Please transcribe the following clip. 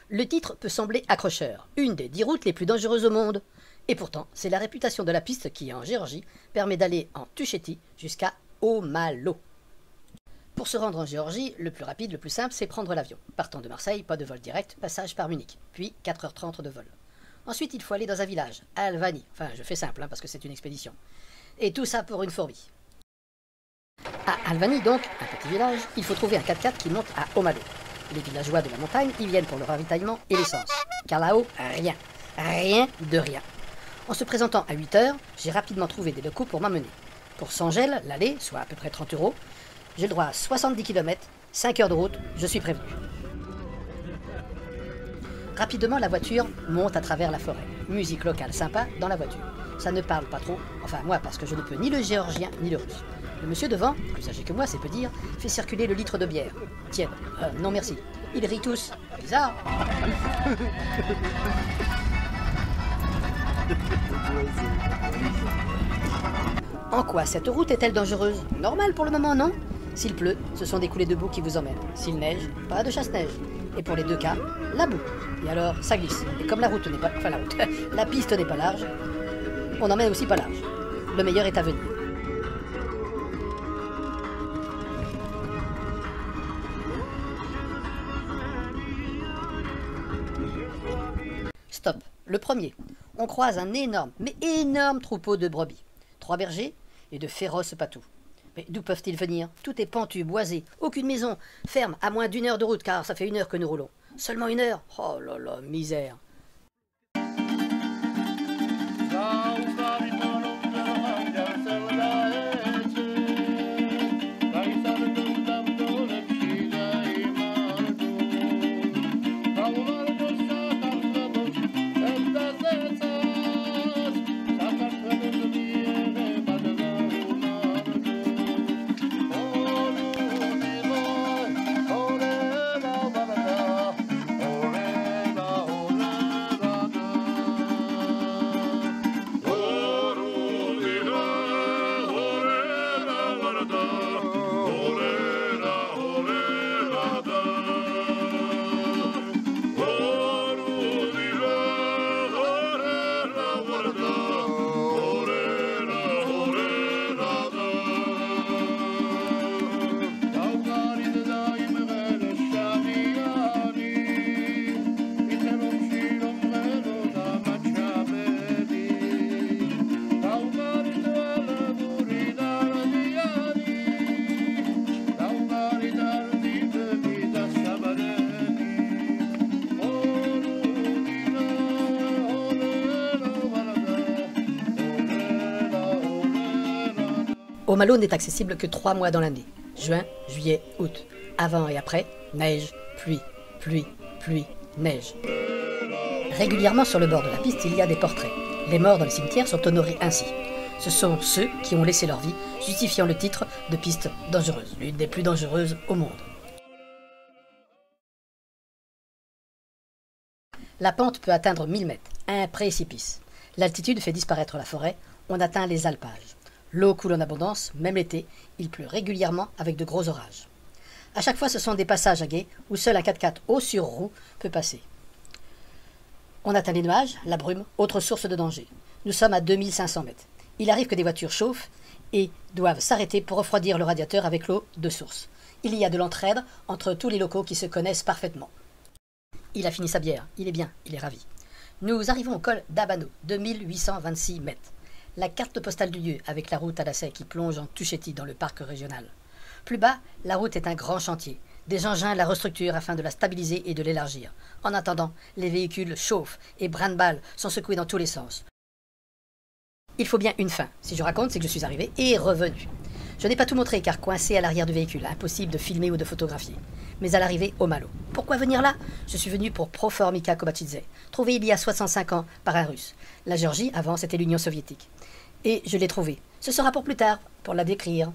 Le titre peut sembler accrocheur, une des 10 routes les plus dangereuses au monde. Et pourtant, c'est la réputation de la piste qui, en Géorgie, permet d'aller en Tuchétie jusqu'à Omalo. Pour se rendre en Géorgie, le plus rapide, le plus simple, c'est prendre l'avion. Partant de Marseille, pas de vol direct, passage par Munich, puis 4h30 de vol. Ensuite, il faut aller dans un village, Alvani. Enfin, je fais simple, parce que c'est une expédition. Et tout ça pour une fourmi. À Alvani, donc, un petit village, il faut trouver un 4x4 qui monte à Omalo. Les villageois de la montagne y viennent pour le ravitaillement et l'essence. Car là-haut, rien. Rien de rien. En se présentant à 8h, j'ai rapidement trouvé des locaux pour m'amener. Pour Sangel, l'aller, soit à peu près 30 €, j'ai le droit à 70 km, 5 heures de route, je suis prévenu. Rapidement, la voiture monte à travers la forêt. Musique locale sympa dans la voiture. Ça ne parle pas trop, enfin moi parce que je ne peux ni le géorgien ni le russe. Le monsieur devant, plus âgé que moi c'est peu dire, fait circuler le litre de bière. Tiède, non merci. Ils rient tous. Bizarre. En quoi cette route est-elle dangereuse? Normale pour le moment, non? S'il pleut, ce sont des coulées de boue qui vous emmènent. S'il neige, pas de chasse-neige. Et pour les deux cas, la boue. Et alors, ça glisse. Et comme la route n'est pas... Enfin, la piste n'est pas large, on n'en met aussi pas large. Le meilleur est à venir. Stop. Le premier. On croise un énorme, mais énorme troupeau de brebis. 3 bergers et de féroces patous. Mais d'où peuvent-ils venir? Tout est pentu, boisé, aucune maison, ferme, à moins d'1 heure de route, car ça fait 1 heure que nous roulons. Seulement 1 heure? Oh là là, misère. Omalo n'est accessible que 3 mois dans l'année. Juin, juillet, août. Avant et après, neige, pluie, pluie, pluie, neige. Régulièrement sur le bord de la piste, il y a des portraits. Les morts dans les cimetières sont honorés ainsi. Ce sont ceux qui ont laissé leur vie, justifiant le titre de piste dangereuse, l'une des plus dangereuses au monde. La pente peut atteindre 1000 mètres, un précipice. L'altitude fait disparaître la forêt, on atteint les alpages. L'eau coule en abondance, même l'été, il pleut régulièrement avec de gros orages. À chaque fois, ce sont des passages à gué où seul un 4x4 haut sur roue peut passer. On atteint les nuages, la brume, autre source de danger. Nous sommes à 2500 mètres. Il arrive que des voitures chauffent et doivent s'arrêter pour refroidir le radiateur avec l'eau de source. Il y a de l'entraide entre tous les locaux qui se connaissent parfaitement. Il a fini sa bière, il est bien, il est ravi. Nous arrivons au col d'Abano, 2826 mètres. La carte postale du lieu avec la route à lacet qui plonge en Tuchétie dans le parc régional. Plus bas, la route est un grand chantier. Des engins la restructurent afin de la stabiliser et de l'élargir. En attendant, les véhicules chauffent et brinque-balles sont secoués dans tous les sens. Il faut bien une fin. Si je raconte, c'est que je suis arrivé et revenu. Je n'ai pas tout montré car coincé à l'arrière du véhicule, impossible de filmer ou de photographier. Mais à l'arrivée, Omalo. Pourquoi venir là? Je suis venu pour Proformica Kobachidze, trouvé il y a 65 ans par un Russe. La Géorgie, avant, c'était l'Union soviétique. Et je l'ai trouvé. Ce sera pour plus tard, pour la décrire.